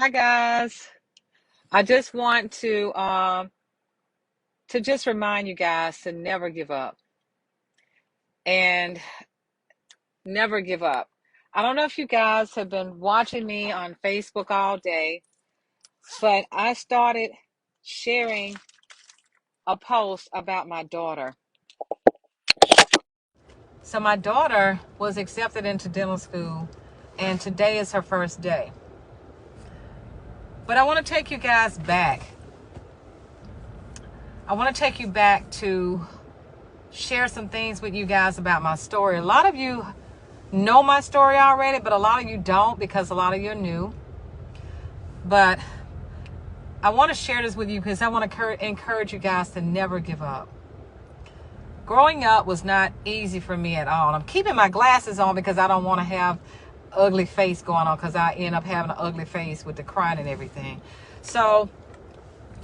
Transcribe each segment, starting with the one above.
Hi guys. I just want to just remind you guys to never give up and never give up. I don't know if you guys have been watching me on Facebook all day, but I started sharing a post about my daughter. So my daughter was accepted into dental school and today is her first day. But I want to take you guys back. I want to take you back to share some things with you guys about my story. A lot of you know my story already, but a lot of you don't because a lot of you are new. But I want to share this with you because I want to encourage you guys to never give up. Growing up was not easy for me at all. I'm keeping my glasses on because I don't want to have ugly face going on because I end up having an ugly face with the crying and everything. So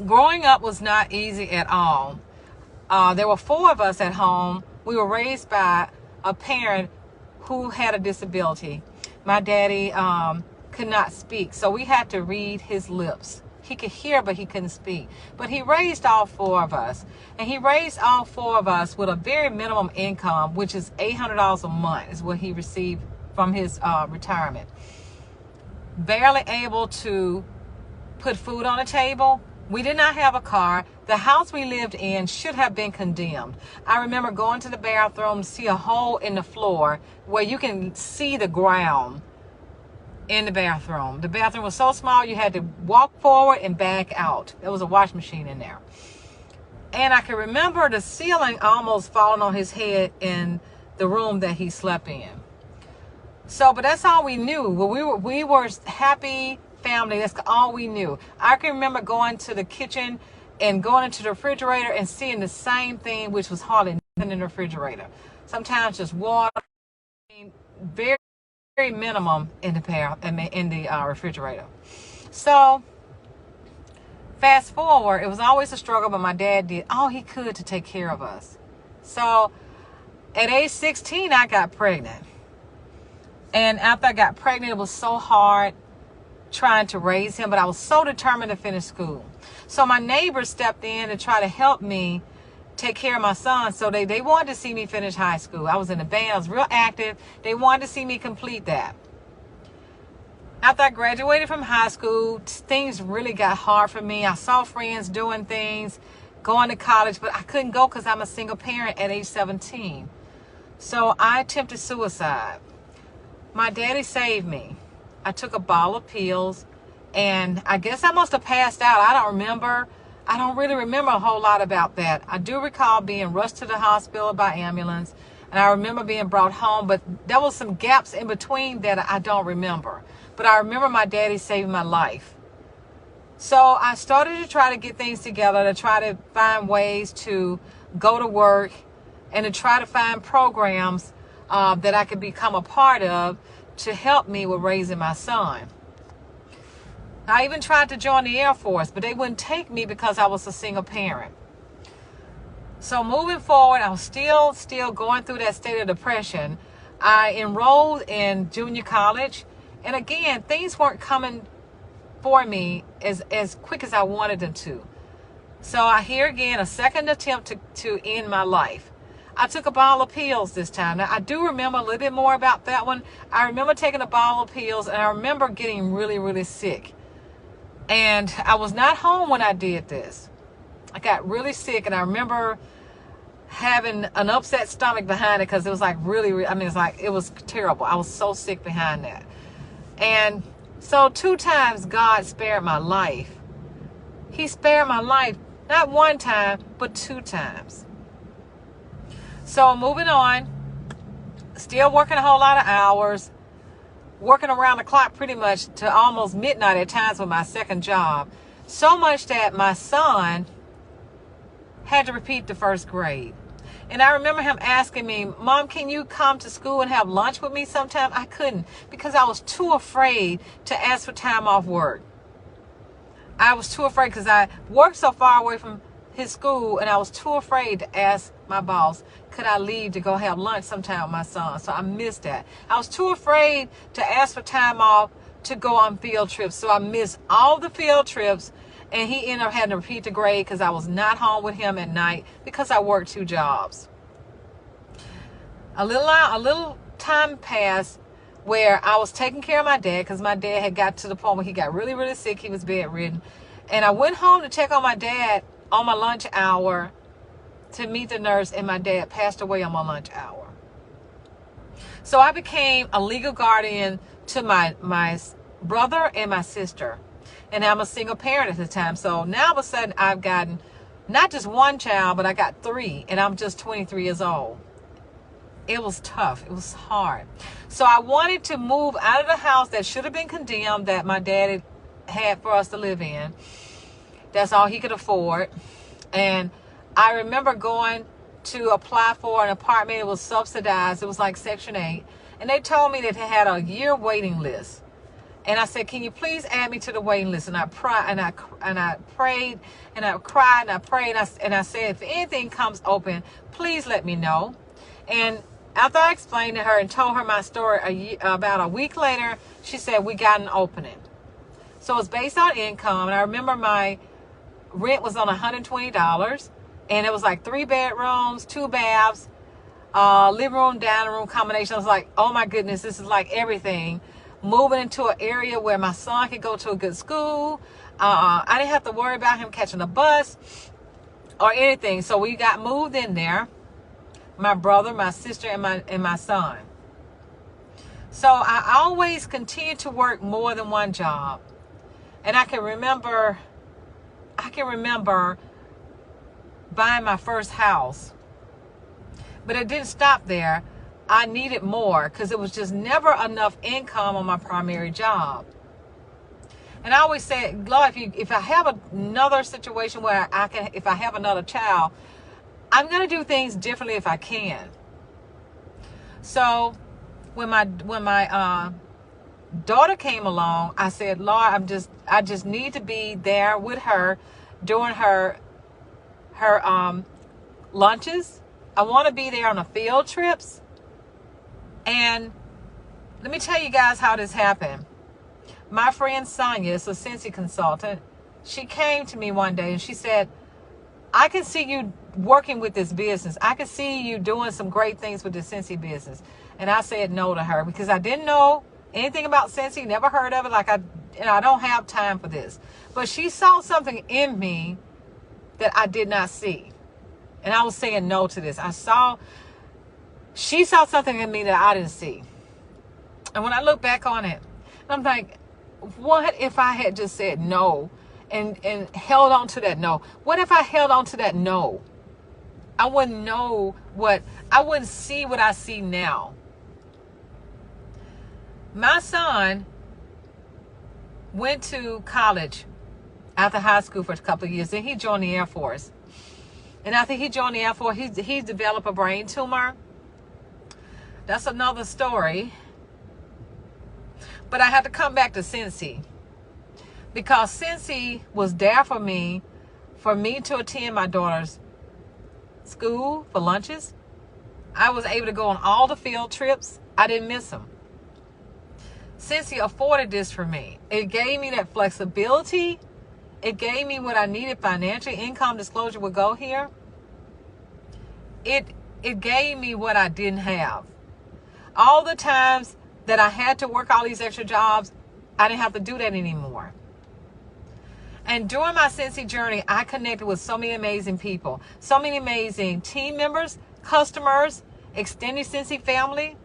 growing up was not easy at all. There were four of us at home. We were raised by a parent who had a disability. My daddy could not speak, so we had to read his lips. He could hear, but he couldn't speak. But he raised all four of us. And he raised all four of us with a very minimum income, which is $800 a month is what he received from his retirement. Barely able to put food on the table. We did not have a car. The house we lived in should have been condemned. I remember going to the bathroom to see a hole in the floor where you can see the ground in the bathroom. The bathroom was so small you had to walk forward and back out. There was a wash machine in there. And I can remember the ceiling almost falling on his head in the room that he slept in. So, but that's all we knew. We were happy family. That's all we knew. I can remember going to the kitchen and going into the refrigerator and seeing the same thing, which was hardly nothing in the refrigerator. Sometimes just water, very, very minimum in the refrigerator. So fast forward, it was always a struggle, but my dad did all he could to take care of us. So at age 16, I got pregnant. And after I got pregnant, it was so hard trying to raise him, but I was so determined to finish school. So my neighbors stepped in to try to help me take care of my son. So they wanted to see me finish high school. I was in the band. I was real active. They wanted to see me complete that. After I graduated from high school, things really got hard for me. I saw friends doing things, going to college, but I couldn't go because I'm a single parent at age 17. So I attempted suicide. My daddy saved me. I took a bottle of pills, and I guess I must have passed out. I don't remember. I don't really remember a whole lot about that. I do recall being rushed to the hospital by ambulance, and I remember being brought home, but there was some gaps in between that I don't remember. But I remember my daddy saving my life. So I started to try to get things together, to try to find ways to go to work and to try to find programs that I could become a part of to help me with raising my son. I even tried to join the Air Force, but they wouldn't take me because I was a single parent. So moving forward, I was still going through that state of depression. I enrolled in junior college, and again, things weren't coming for me as quick as I wanted them to. So I hear again a second attempt to end my life. I took a bottle of pills this time. Now, I do remember a little bit more about that one. I remember taking a bottle of pills, and I remember getting really, really sick. And I was not home when I did this. I got really sick, and I remember having an upset stomach behind it because it was like really, it was terrible. I was so sick behind that. And so 2 times God spared my life. He spared my life, not 1 time, but 2 times. So moving on, still working a whole lot of hours, working around the clock pretty much to almost midnight at times with my second job. So much that my son had to repeat the 1st grade. And I remember him asking me, Mom, can you come to school and have lunch with me sometime? I couldn't because I was too afraid to ask for time off work. I was too afraid because I worked so far away from his school, and I was too afraid to ask my boss, could I leave to go have lunch sometime with my son? So I missed that. I was too afraid to ask for time off to go on field trips. So I missed all the field trips, and he ended up having to repeat the grade because I was not home with him at night because I worked 2 jobs. A little time passed where I was taking care of my dad because my dad had got to the point where he got really, really sick. He was bedridden. And I went home to check on my dad on my lunch hour to meet the nurse, and my dad passed away on my lunch hour. So I became a legal guardian to my brother and my sister. And I'm a single parent at the time. So now all of a sudden I've gotten not just 1 child, but I got 3, and I'm just 23 years old. It was tough. It was hard. So I wanted to move out of the house that should have been condemned that my dad had for us to live in. That's all he could afford. And I remember going to apply for an apartment. It was subsidized. It was like Section 8. And they told me that they had a year waiting list. And I said, can you please add me to the waiting list? And I prayed and I cried and I prayed and I said, if anything comes open, please let me know. And after I explained to her and told her my story about a week later, she said, we got an opening. So it's based on income. And I remember my rent was on $120. And it was like 3 bedrooms, 2 baths, living room, dining room combination. I was like, oh my goodness, this is like everything. Moving into an area where my son could go to a good school. I didn't have to worry about him catching a bus or anything. So we got moved in there. My brother, my sister, and my son. So I always continued to work more than 1 job. And I can remember buying my first house. But it didn't stop there. I needed more because it was just never enough income on my primary job. And I always say, Lord, if I have another situation where if I have another child, I'm going to do things differently if I can. So when my daughter came along, I said, Lord, I just need to be there with her during her lunches. I want to be there on the field trips. And let me tell you guys how this happened. My friend Sonya is a Scentsy consultant. She came to me one day and she said, I can see you working with this business. I can see you doing some great things with the Scentsy business. And I said no to her because I didn't know anything about Scentsy, never heard of it. I don't have time for this. But she saw something in me that I did not see. And I was saying no to this. She saw something in me that I didn't see. And when I look back on it, I'm like, what if I had just said no and held on to that no? What if I held on to that no? I wouldn't see what I see now. My son went to college after high school for a couple of years. Then he joined the Air Force. And after he joined the Air Force, he developed a brain tumor. That's another story. But I had to come back to Scentsy. Because Scentsy was there for me to attend my daughter's school for lunches. I was able to go on all the field trips. I didn't miss them. Scentsy afforded this for me. It gave me that flexibility. It gave me what I needed financially. Income disclosure would go here. It gave me what I didn't have. All the times that I had to work all these extra jobs, I didn't have to do that anymore. And during my Scentsy journey, I connected with so many amazing people, so many amazing team members, customers, extended Scentsy family.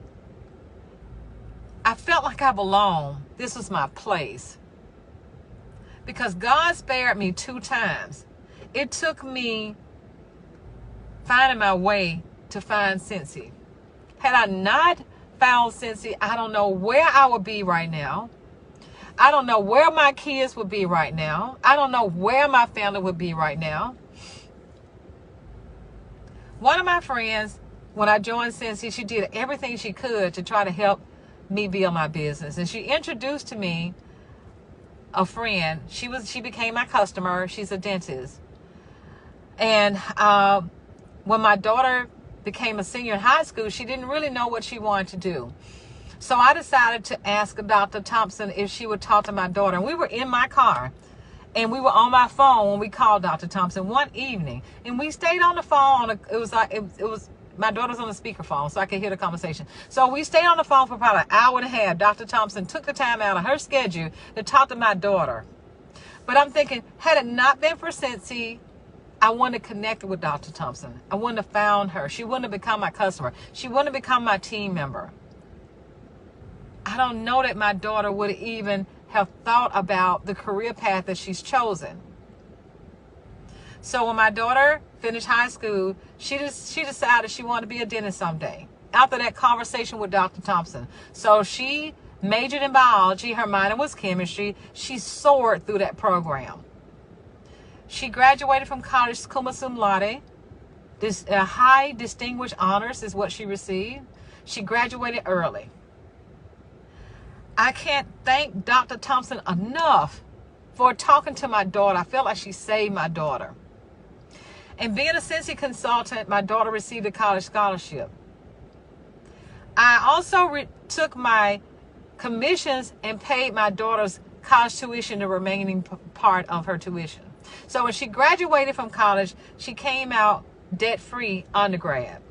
I felt like I belonged. This was my place. Because God spared me 2 times. It took me finding my way to find Scentsy. Had I not found Scentsy, I don't know where I would be right now. I don't know where my kids would be right now. I don't know where my family would be right now. One of my friends, when I joined Scentsy, she did everything she could to try to help me build my business. And she introduced to me a friend. She became my customer. She's a dentist. And when my daughter became a senior in high school, she didn't really know what she wanted to do. So I decided to ask Dr. Thompson if she would talk to my daughter. And we were in my car, and we were on my phone when we called Dr. Thompson one evening. And we stayed on the phone. It was my daughter's on the speakerphone, so I could hear the conversation. So we stayed on the phone for probably an hour and a half. Dr. Thompson took the time out of her schedule to talk to my daughter. But I'm thinking, had it not been for Scentsy, I wouldn't have connected with Dr. Thompson. I wouldn't have found her. She wouldn't have become my customer. She wouldn't have become my team member. I don't know that my daughter would even have thought about the career path that she's chosen. So when my daughter finished high school, she decided she wanted to be a dentist someday. After that conversation with Dr. Thompson. So she majored in biology. Her minor was chemistry. She soared through that program. She graduated from college cum laude. This high distinguished honors is what she received. She graduated early. I can't thank Dr. Thompson enough for talking to my daughter. I felt like she saved my daughter. And being a Scentsy consultant, my daughter received a college scholarship. I also took my commissions and paid my daughter's college tuition, the remaining part of her tuition. So when she graduated from college, she came out debt-free undergrad.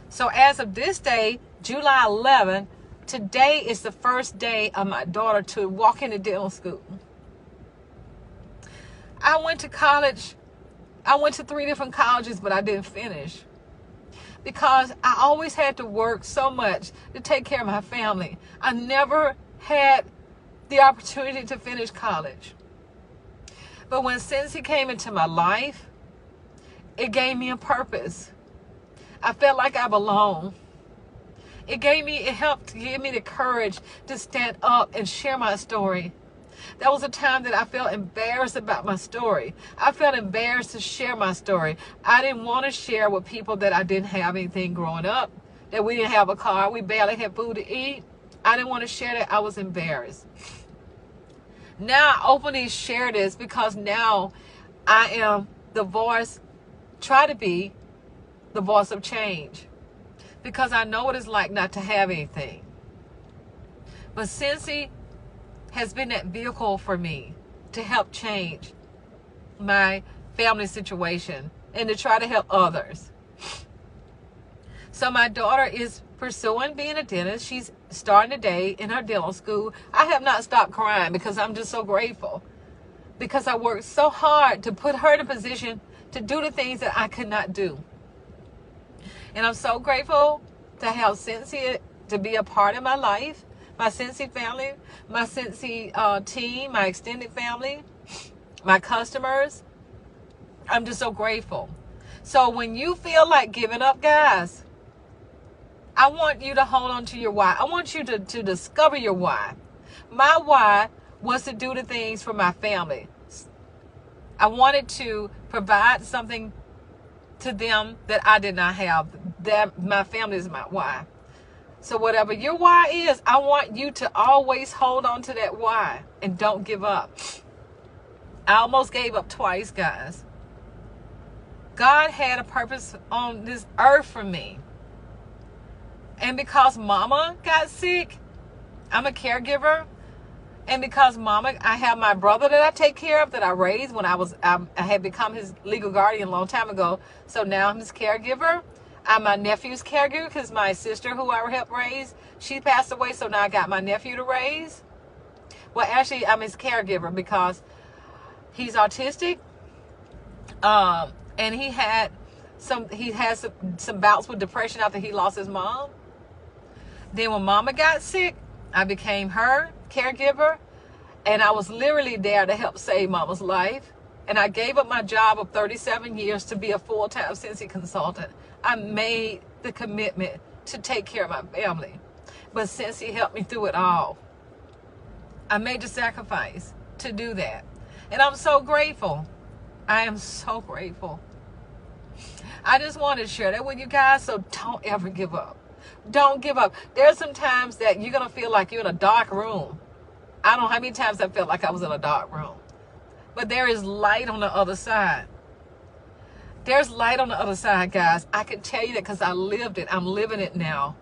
So as of this day, July 11th, today is the first day of my daughter to walk into dental school. I went to college. I went to 3 different colleges, but I didn't finish because I always had to work so much to take care of my family. I never had the opportunity to finish college. But when Scentsy came into my life, it gave me a purpose. I felt like I belonged. It helped give me the courage to stand up and share my story. That was a time that I felt embarrassed about my story. I felt embarrassed to share my story. I didn't want to share with people that I didn't have anything growing up, that we didn't have a car, we barely had food to eat. I didn't want to share that. I was embarrassed. Now I openly share this because now I am the voice, try to be the voice of change. Because I know what it's like not to have anything. But Scentsy has been that vehicle for me to help change my family situation and to try to help others. So my daughter is pursuing being a dentist. She's starting today in her dental school. I have not stopped crying because I'm just so grateful. Because I worked so hard to put her in a position to do the things that I could not do. And I'm so grateful to have Scentsy to be a part of my life, my Scentsy family, my Scentsy team, my extended family, my customers. I'm just so grateful. So when you feel like giving up, guys, I want you to hold on to your why. I want you to discover your why. My why was to do the things for my family. I wanted to provide something to them that I did not have. That my family is my why. So whatever your why is, I want you to always hold on to that why and don't give up. I almost gave up twice, guys. God had a purpose on this earth for me. And because mama got sick, I'm a caregiver. And because mama, I have my brother that I take care of, that I raised when I had become his legal guardian a long time ago. So now I'm his caregiver. I'm my nephew's caregiver because my sister who I helped raise, she passed away. So now I got my nephew to raise. Well, actually, I'm his caregiver because he's autistic. And he has some bouts with depression after he lost his mom. Then when mama got sick, I became her caregiver, and I was literally there to help save mama's life. And I gave up my job of 37 years to be a full-time Scentsy consultant. I made the commitment to take care of my family, but Scentsy helped me through it all. I made the sacrifice to do that, and I'm so grateful. I am so grateful. I just wanted to share that with you guys, so don't ever give up. Don't give up. There's some times that you're going to feel like you're in a dark room. I don't know how many times I felt like I was in a dark room. But there is light on the other side. There's light on the other side, guys. I can tell you that because I lived it. I'm living it now.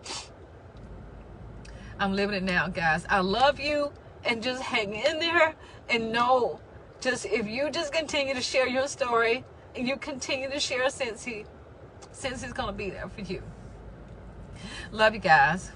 I'm living it now, guys. I love you, and just hang in there and know, just if you just continue to share your story and you continue to share Scentsy, Scentsy's gonna be there for you. Love you guys.